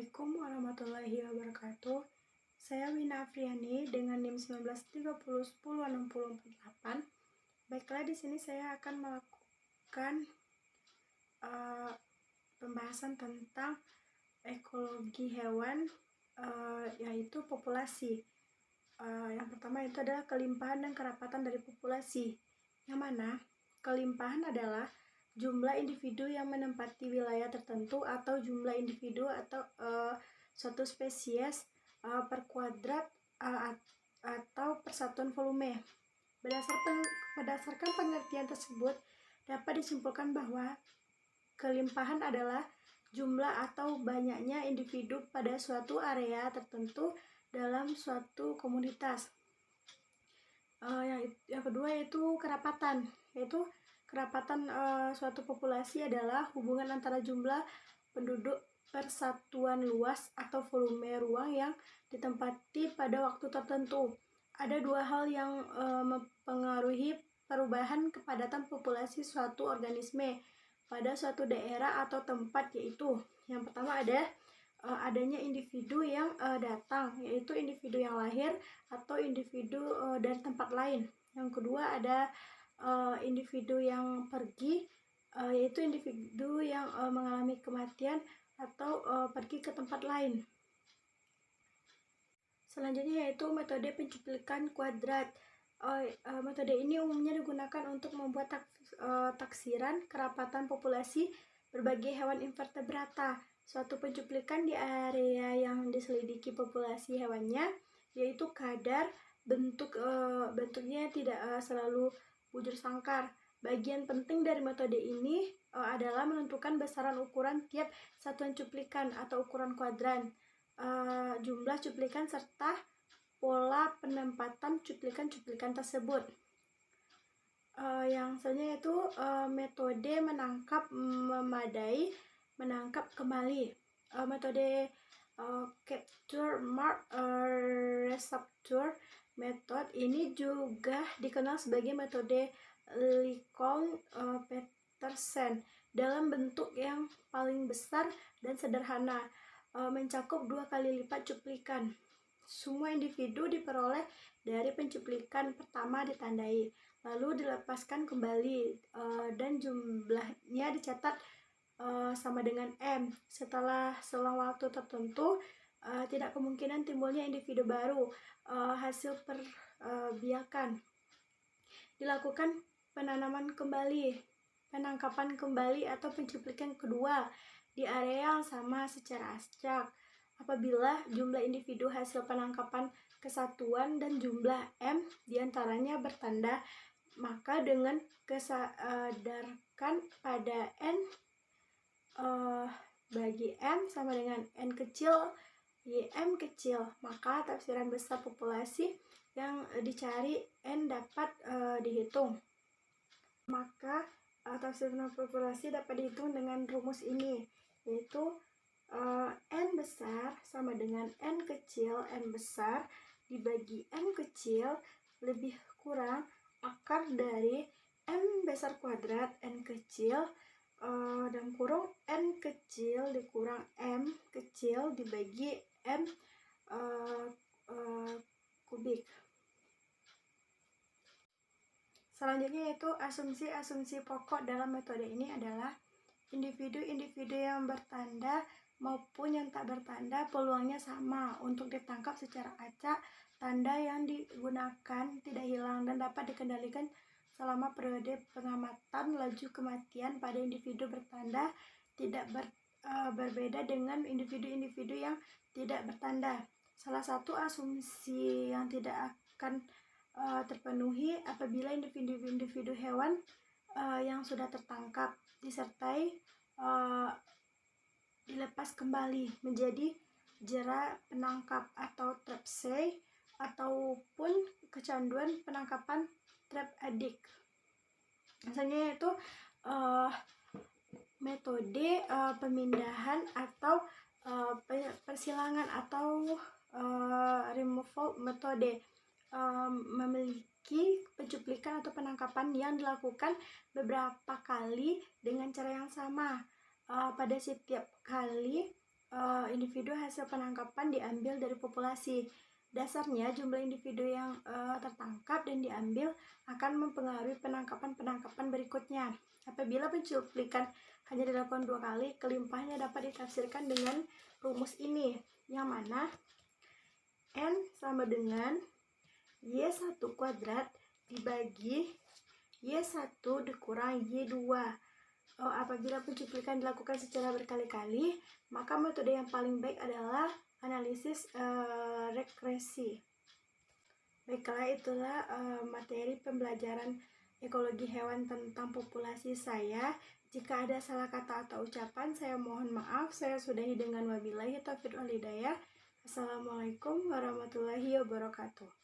Assalamualaikum warahmatullahi wabarakatuh. Saya Wina Afriani dengan NIM 1930106048. Baiklah, di sini saya akan melakukan pembahasan tentang ekologi hewan, yaitu populasi. Yang pertama itu adalah kelimpahan dan kerapatan dari populasi, yang mana kelimpahan adalah jumlah individu yang menempati wilayah tertentu atau jumlah individu atau suatu spesies per kuadrat atau persatuan volume. Berdasarkan pengertian tersebut, dapat disimpulkan bahwa kelimpahan adalah jumlah atau banyaknya individu pada suatu area tertentu dalam suatu komunitas. Yang kedua yaitu kerapatan, yaitu kerapatan suatu populasi adalah hubungan antara jumlah penduduk per satuan luas atau volume ruang yang ditempati pada waktu tertentu. Ada dua hal yang mempengaruhi perubahan kepadatan populasi suatu organisme pada suatu daerah atau tempat, yaitu yang pertama adanya individu yang datang, yaitu individu yang lahir atau individu dari tempat lain. Yang kedua ada individu yang pergi, yaitu individu yang mengalami kematian atau pergi ke tempat lain. Selanjutnya yaitu metode pencuplikan kuadrat. Metode ini umumnya digunakan untuk membuat taksiran kerapatan populasi berbagai hewan invertebrata. Suatu pencuplikan di area yang diselidiki populasi hewannya, yaitu kadar bentuknya tidak selalu bujur sangkar. Bagian penting dari metode ini adalah menentukan besaran ukuran tiap satuan cuplikan atau ukuran kuadran, jumlah cuplikan serta pola penempatan cuplikan-cuplikan tersebut. Yang selanjutnya yaitu metode menangkap memadai, menangkap kembali. Metode capture mark receptor method ini juga dikenal sebagai metode Lincoln-Petersen dalam bentuk yang paling besar dan sederhana, mencakup 2 kali lipat cuplikan. Semua individu diperoleh dari pencuplikan pertama ditandai, lalu dilepaskan kembali dan jumlahnya dicatat sama dengan M. Setelah selang waktu tertentu, tidak kemungkinan timbulnya individu baru. Hasil perbiakan dilakukan penanaman kembali, penangkapan kembali atau pencuplikan kedua di area yang sama secara acak. Apabila jumlah individu hasil penangkapan kesatuan dan jumlah M diantaranya bertanda, maka dengan kesadarkan pada N bagi M sama dengan N kecil YM kecil, maka tafsiran besar populasi yang dicari N dapat dihitung. Maka tafsiran populasi dapat dihitung dengan rumus ini, yaitu N besar sama dengan N kecil N besar dibagi M kecil lebih kurang akar dari M besar kuadrat N kecil dan kurung N kecil dikurang M kecil dibagi M kubik. Selanjutnya yaitu asumsi-asumsi pokok dalam metode ini adalah individu-individu yang bertanda maupun yang tak bertanda peluangnya sama untuk ditangkap secara acak. Tanda yang digunakan tidak hilang dan dapat dikendalikan selama periode pengamatan. Laju kematian pada individu bertanda tidak berbeda dengan individu-individu yang tidak bertanda. Salah satu asumsi yang tidak akan terpenuhi apabila individu-individu hewan yang sudah tertangkap disertai dilepas kembali menjadi jera penangkap atau trapeze, ataupun kecanduan penangkapan trap addict. Misalnya yaitu metode pemindahan atau persilangan atau removal metode, memiliki pencuplikan atau penangkapan yang dilakukan beberapa kali dengan cara yang sama. Pada setiap kali individu hasil penangkapan diambil dari populasi. Dasarnya, jumlah individu yang tertangkap dan diambil akan mempengaruhi penangkapan-penangkapan berikutnya. Apabila pencuplikan hanya dilakukan 2 kali, kelimpahannya dapat ditafsirkan dengan rumus ini, yang mana N sama dengan Y1 kuadrat dibagi Y1 dikurang Y2. Apabila pencuplikan dilakukan secara berkali-kali, maka metode yang paling baik adalah analisis regresi. Baiklah, itulah materi pembelajaran ekologi hewan tentang populasi saya. Jika ada salah kata atau ucapan, saya mohon maaf. Saya sudahi dengan wabillahi taufiq wal hidayah. Assalamualaikum warahmatullahi wabarakatuh.